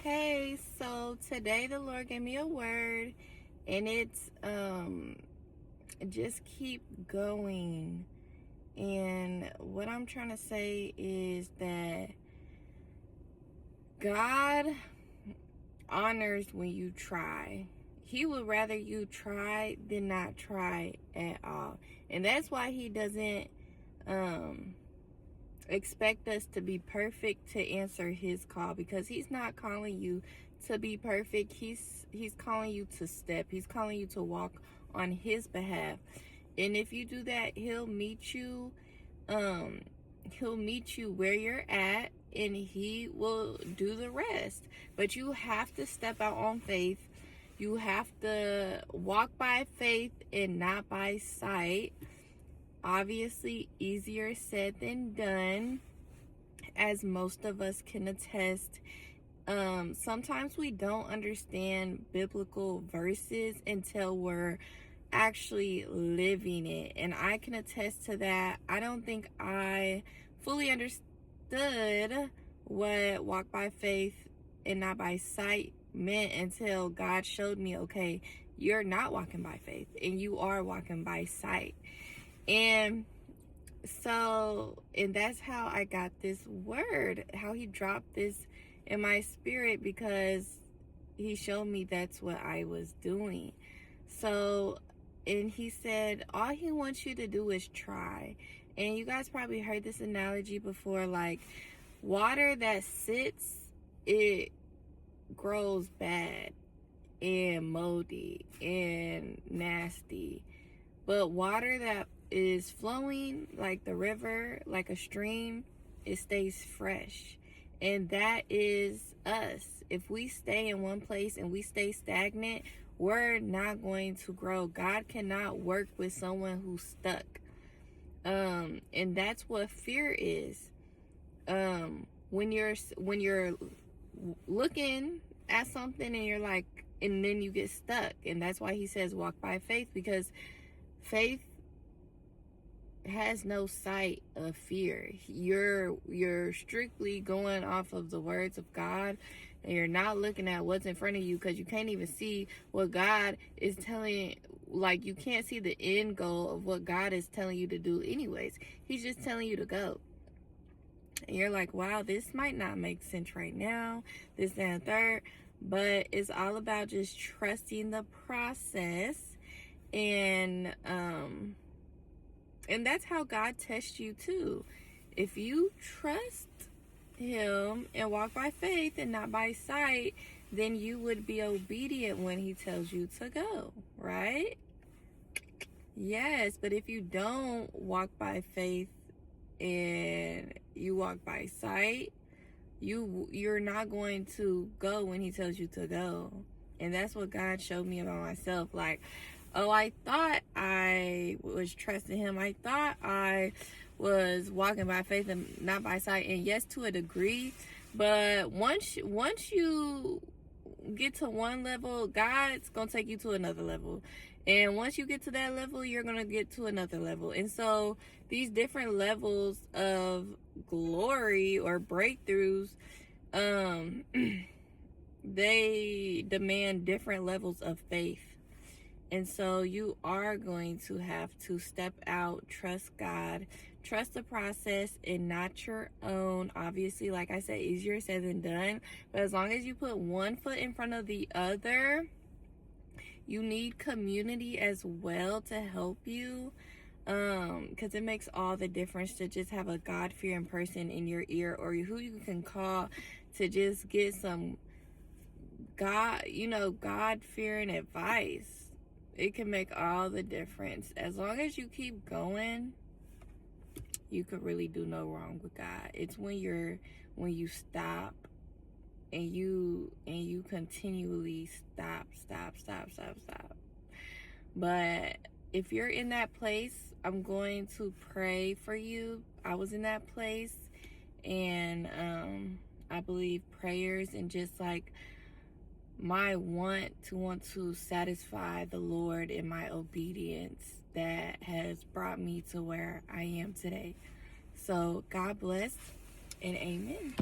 Hey, so today the Lord gave me a word, and it's just keep going. And what I'm trying to say is that God honors when you try. He would rather you try than not try at all. And that's why he doesn't expect us to be perfect to answer his call, because he's not calling you to be perfect. He's calling you to step. He's calling you to walk on his behalf. And if you do that, he'll meet you where you're at, and he will do the rest. But you have to step out on faith. You have to walk by faith and not by sight. Obviously, easier said than done, as most of us can attest. Sometimes we don't understand biblical verses until we're actually living it, and I can attest to that. I don't think I fully understood what walk by faith and not by sight meant until God showed me, okay, you're not walking by faith and you are walking by sight. And that's how I got this word, how he dropped this in my spirit, because he showed me that's what I was doing. So, and he said, all he wants you to do is try. And you guys probably heard this analogy before, like water that sits, it grows bad and moldy and nasty. But water that is flowing, like the river, like a stream, it stays fresh. And that is us. If we stay in one place and we stay stagnant, we're not going to grow. God cannot work with someone who's stuck. And that's what fear is. When you're looking at something and you're like, and then you get stuck. And that's why he says walk by faith, because faith has no sight of fear. You're strictly going off of the words of God, and you're not looking at what's in front of you, because you can't even see what God is telling. Like, you can't see the end goal of what God is telling you to do anyways. He's just telling you to go. And you're like, wow, this might not make sense right now, this, that, and third. But it's all about just trusting the process. And that's how God tests you too. If you trust him and walk by faith and not by sight, then you would be obedient when he tells you to go, right? Yes, but if you don't walk by faith and you walk by sight, you're not going to go when he tells you to go. And that's what God showed me about myself. Like, oh, I thought I was trusting him. I thought I was walking by faith and not by sight. And yes, to a degree. But once you get to one level, God's going to take you to another level. And once you get to that level, you're going to get to another level. And so these different levels of glory or breakthroughs, they demand different levels of faith. And so you are going to have to step out, trust God, trust the process and not your own. Obviously, like I said, easier said than done. But as long as you put one foot in front of the other, you need community as well to help you. Because it makes all the difference to just have a God-fearing person in your ear, or who you can call to just get some God-fearing advice. It can make all the difference. As long as you keep going, you could really do no wrong with God. It's when you stop and you continually stop. But if you're in that place, I'm going to pray for you. I was in that place, and I believe prayers and just like my want to satisfy the Lord in my obedience that has brought me to where I am today. So God bless and amen.